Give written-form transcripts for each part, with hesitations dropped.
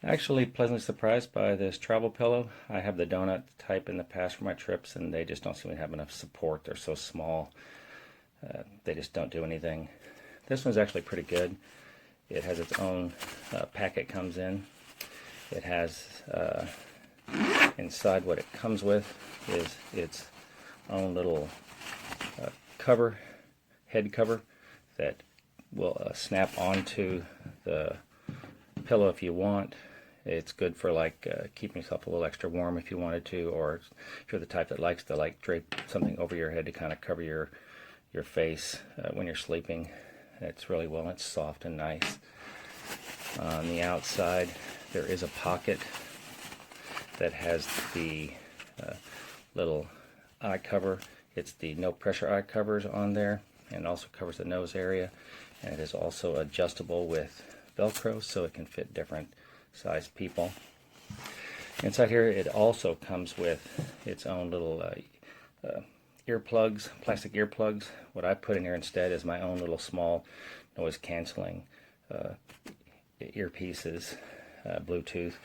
Actually, pleasantly surprised by this travel pillow. I have the donut type in the past for my trips, and they just don't seem to have enough support. They're so small, they just don't do anything. This one's actually pretty good. It has its own packet comes in. It has inside what it comes with is its own little cover, head cover that will snap onto the pillow if you want. It's good for like keeping yourself a little extra warm if you wanted to, or if you're the type that likes to like drape something over your head to kind of cover your face when you're sleeping. It's really well, it's soft and nice. On the outside there is a pocket that has the little eye cover. It's the no pressure eye covers on there, and also covers the nose area, and it is also adjustable with Velcro so it can fit different size people. Inside here it also comes with its own little earplugs, plastic earplugs. What I put in here instead is my own little small noise canceling earpieces, Bluetooth.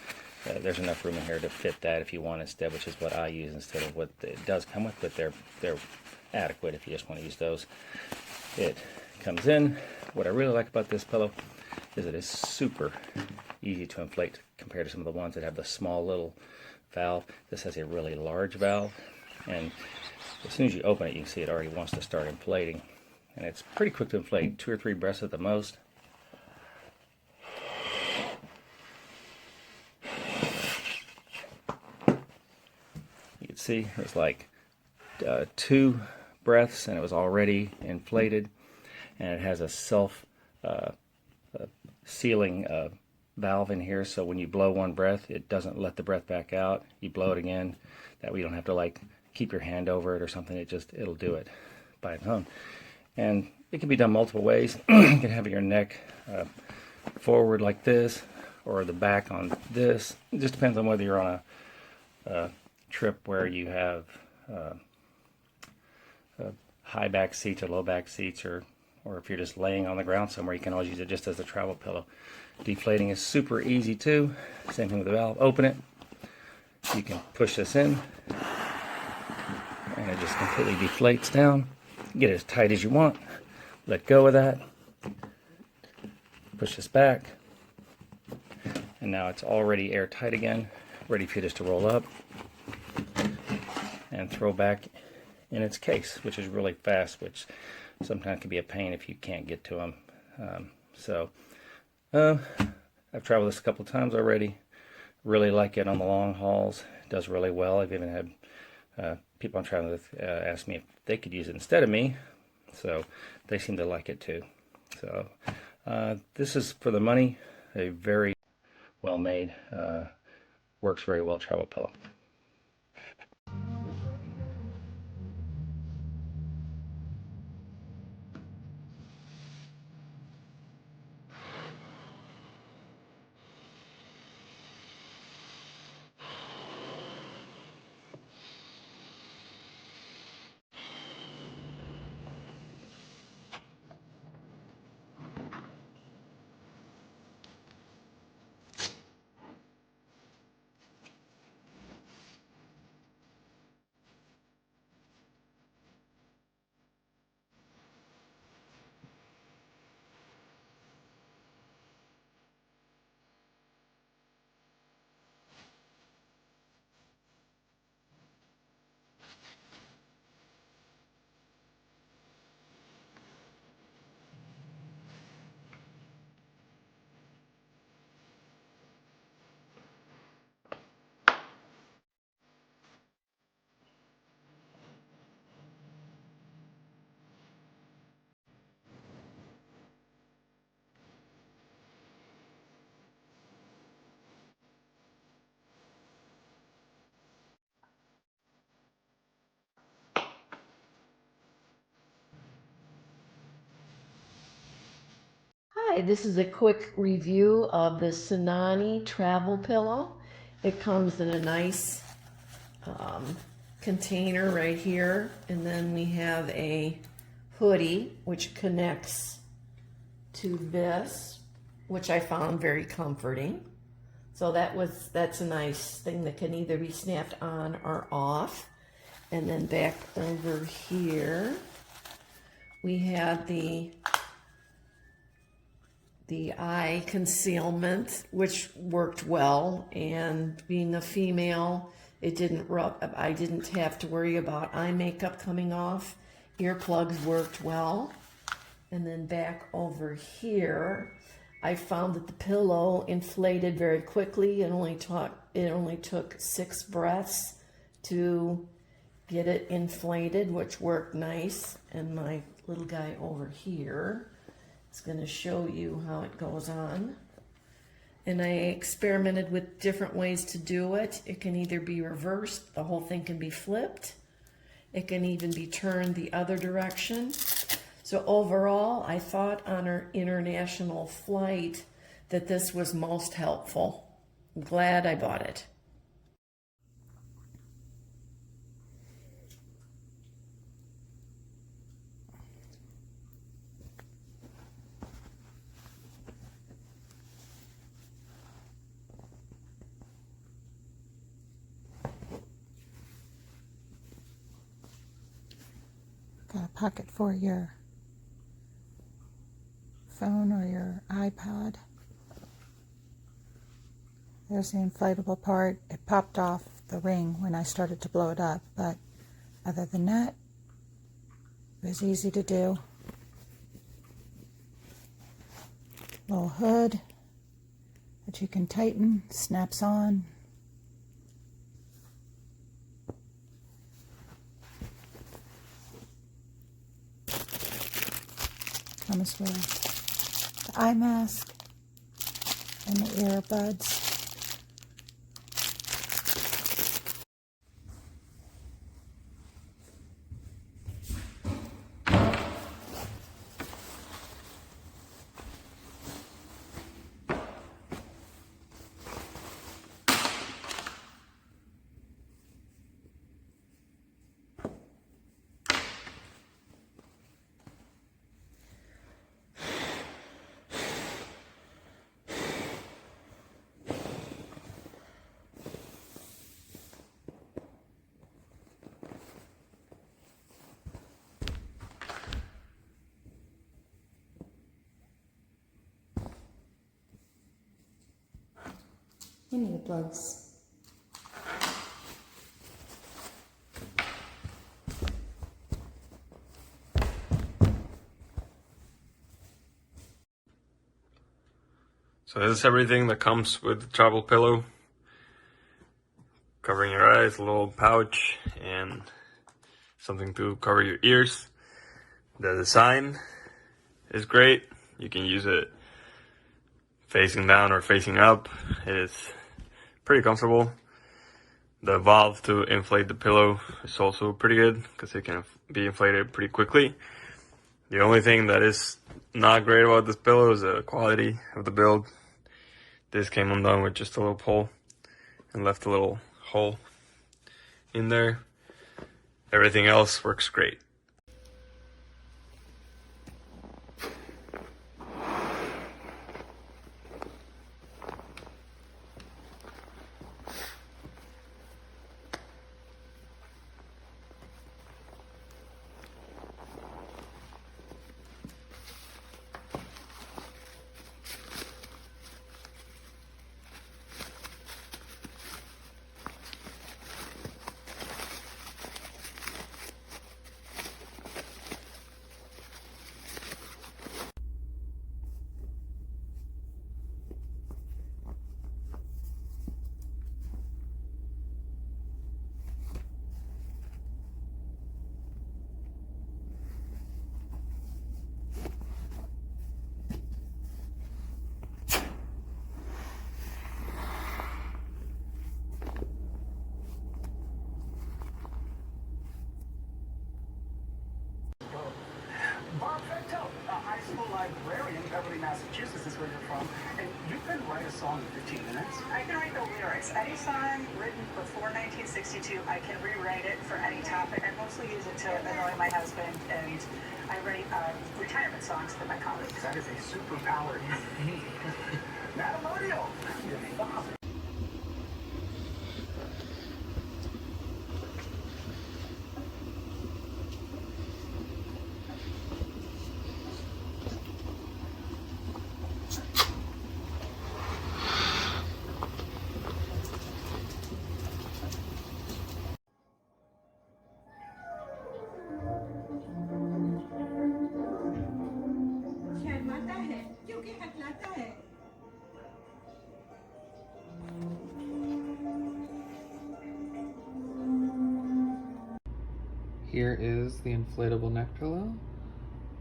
There's enough room in here to fit that if you want instead, which is what I use instead of what it does come with, but they're adequate if you just want to use those. It comes in. What I really like about this pillow is it is super easy to inflate compared to some of the ones that have the small little valve. This has a really large valve, and as soon as you open it, you can see it already wants to start inflating, and it's pretty quick to inflate, 2 or 3 breaths at the most. You can see it's like 2 breaths and it was already inflated, and it has a self sealing valve in here, so when you blow one breath it doesn't let the breath back out. You blow it again, that way you don't have to like keep your hand over it or something. It'll do it by its own, and it can be done multiple ways. You can have your neck forward like this, or the back on this. It just depends on whether you're on a trip where you have high back seats or low back seats, or if you're just laying on the ground somewhere. You can always use it just as a travel pillow. Deflating is super easy too. Same thing with the valve. Open it. You can push this in, and it just completely deflates down. Get it as tight as you want. Let go of that. Push this back, and now it's already airtight again, ready for you just to roll up and throw back in its case, which is really fast, which sometimes can be a pain if you can't get to them. I've traveled this a couple of times already. Really like it on the long hauls. It does really well. I've even had people I'm traveling with ask me if they could use it instead of me, so they seem to like it too. So this is, for the money, a very well made, works very well travel pillow. Hi, this is a quick review of the Sunany travel pillow. It comes in a nice container right here, and then we have a hoodie which connects to this, which I found very comforting. So that's a nice thing that can either be snapped on or off. And then back over here, we had the eye concealment, which worked well. And being a female, it didn't rub. I didn't have to worry about eye makeup coming off. Earplugs worked well. And then back over here, I found that the pillow inflated very quickly. It only took 6 breaths to get it inflated, which worked nice. And my little guy over here is going to show you how it goes on. And I experimented with different ways to do it. It can either be reversed, the whole thing can be flipped. It can even be turned the other direction. So overall, I thought on our international flight that this was most helpful. I'm glad I bought it. Got a pocket for your phone or your iPod. There's the inflatable part. It popped off the ring when I started to blow it up, but other than that, it was easy to do. Little hood that you can tighten, snaps on. Comes with the eye mask and the earbuds. And earplugs. So this is everything that comes with the travel pillow. Covering your eyes, a little pouch, and something to cover your ears. The design is great. You can use it facing down or facing up. It is pretty comfortable. The valve to inflate the pillow is also pretty good because it can be inflated pretty quickly. The only thing that is not great about this pillow is the quality of the build. This came undone with just a little pull and left a little hole in there. Everything else works great. Librarian, Beverly, Massachusetts is where you're from, and you can write a song in 15 minutes. I can write the lyrics. Any song written before 1962, I can rewrite it for any topic. I mostly use it to annoy my husband, and I write retirement songs for my colleagues. That is a superpower. Madam Audio, your father. Here is the inflatable neck pillow.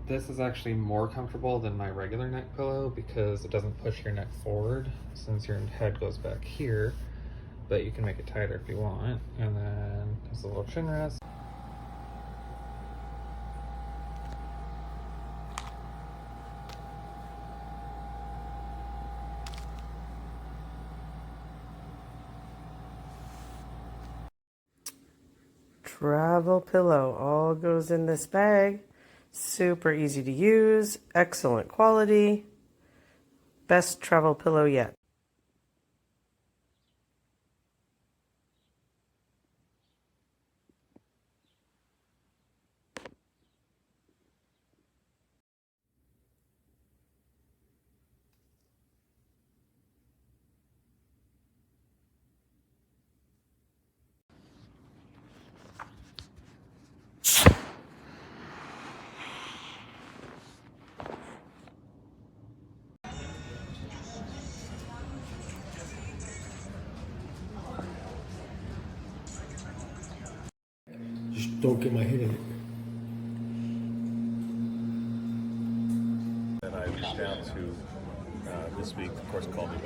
This is actually more comfortable than my regular neck pillow because it doesn't push your neck forward since your head goes back here, but you can make it tighter if you want. And then there's a little chin rest. Travel pillow all goes in this bag. Super easy to use, excellent quality. Best travel pillow yet. Just don't get my head in it. And I reached out to this week, of course, called me